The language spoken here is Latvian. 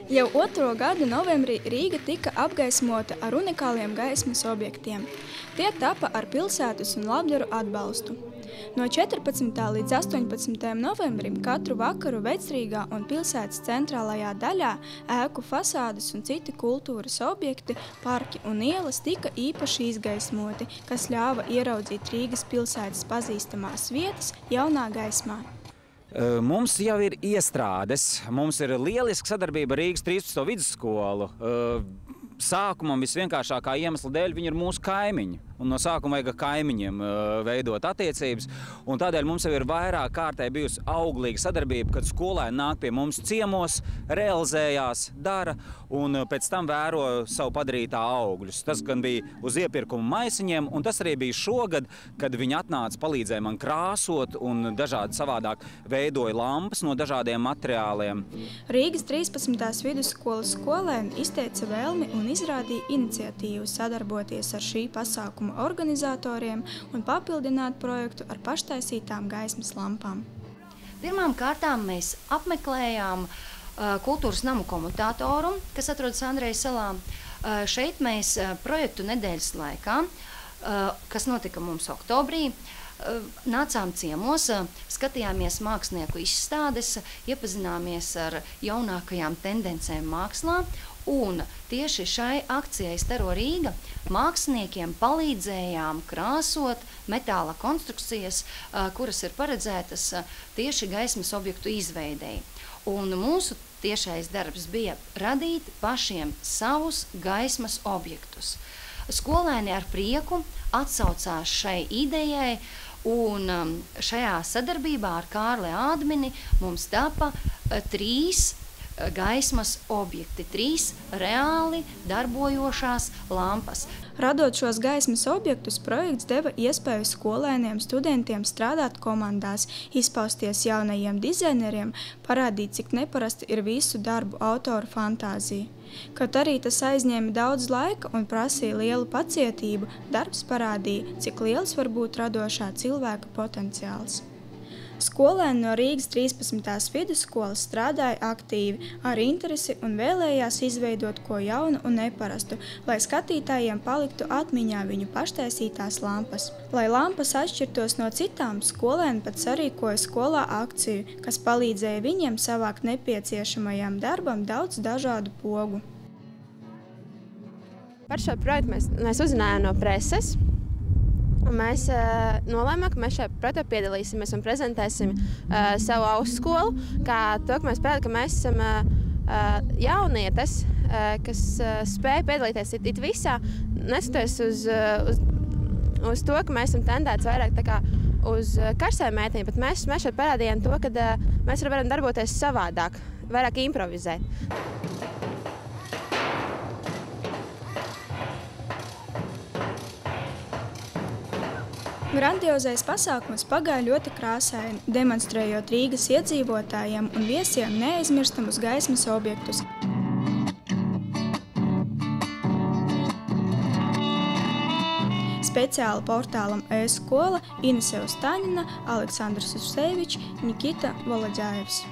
Jau otro gadu novembrī Rīga tika apgaismota ar unikāliem gaismas objektiem. Tie tapa ar pilsētas un labdaru atbalstu. No 14. līdz 18. novembrim katru vakaru Vecrīgā un pilsētas centrālajā daļā ēku fasādes un citi kultūras objekti, parki un ielas tika īpaši izgaismoti, kas ļāva ieraudzīt Rīgas pilsētas pazīstamās vietas jaunā gaismā. Mums jau ir iestrādes, mums ir lieliska sadarbība ar Rīgas 13. vidusskolu. Sākumam visvienkāršākā iemesla dēļ viņi ir mūsu kaimiņi. Un no sākuma vajag kaimiņiem veidot attiecības. Un tādēļ mums jau ir vairāk kārtē bijusi auglīga sadarbība, kad skolēni nāk pie mums ciemos, realizējās, dara un pēc tam vēro savu padarītā augļus. Tas gan bija uz iepirkumu maisiņiem, un tas arī bija šogad, kad viņi atnāca palīdzēja man krāsot un dažādi savādāk veidoja lampas no dažādiem materiāliem. Rīgas 13. vidusskolas skolēni izteica vēlmi un izrādīja iniciatīvu sadarboties ar šī pasākuma organizatoriem un papildināt projektu ar paštaisītām gaismas lampām. Pirmām kārtām mēs apmeklējām kultūras namu komutatoru, kas atrodas Andrejas salā. Šeit mēs projektu nedēļas laikā, kas notika mums oktobrī, nācām ciemos, skatījāmies mākslinieku izstādes, iepazināmies ar jaunākajām tendencēm mākslā. Un tieši šai akcijai Staro Rīga māksliniekiem palīdzējām krāsot metāla konstrukcijas, kuras ir paredzētas tieši gaismas objektu izveidei. Un mūsu tiešais darbs bija radīt pašiem savus gaismas objektus. Skolēni ar prieku atsaucās šai idejai, un šajā sadarbībā ar Kārli Ādmini mums tapa 3 gaismas objekti, 3 reāli darbojošās lampas. Radot šos gaismas objektus, projekts deva iespēju skolēniem, studentiem strādāt komandās, izpausties jaunajiem dizaineriem, parādīt, cik neparasti ir visu darbu autoru fantāzija. Kaut arī tas aizņēma daudz laika un prasīja lielu pacietību, darbs parādīja, cik liels var būt radošā cilvēka potenciāls. Skolēni no Rīgas 13. vidusskolas strādāja aktīvi, ar interesi un vēlējās izveidot ko jaunu un neparastu, lai skatītājiem paliktu atmiņā viņu paštaisītās lampas. Lai lampas atšķirtos no citām, skolēni pat sarīkoja skolā akciju, kas palīdzēja viņiem savākt nepieciešamajam darbam daudz dažādu pogu. Par šo projektu mēs uzzinājām no preses. Mēs nolēmām, ka mēs šajā projektā piedalīsimies un prezentēsim savu augstskolu, kā to, ka mēs parādām, ka mēs esam jaunietes, kas spēj piedalīties it visā, neskatoties uz to, ka mēs esam tendēts vairāk tā kā uz karsēm meitiņiem, bet mēs šeit parādījām to, ka mēs varam darboties savādāk, vairāk improvizēt. Grandiozais pasākums pagāja ļoti krāsaini, demonstrējot Rīgas iedzīvotājiem un viesiem neaizmirstamus gaismas objektus. Speciāli portālam e-skola Inese Ostaņina, Aleksandrs Usevičs, Nikita Voloģājevs.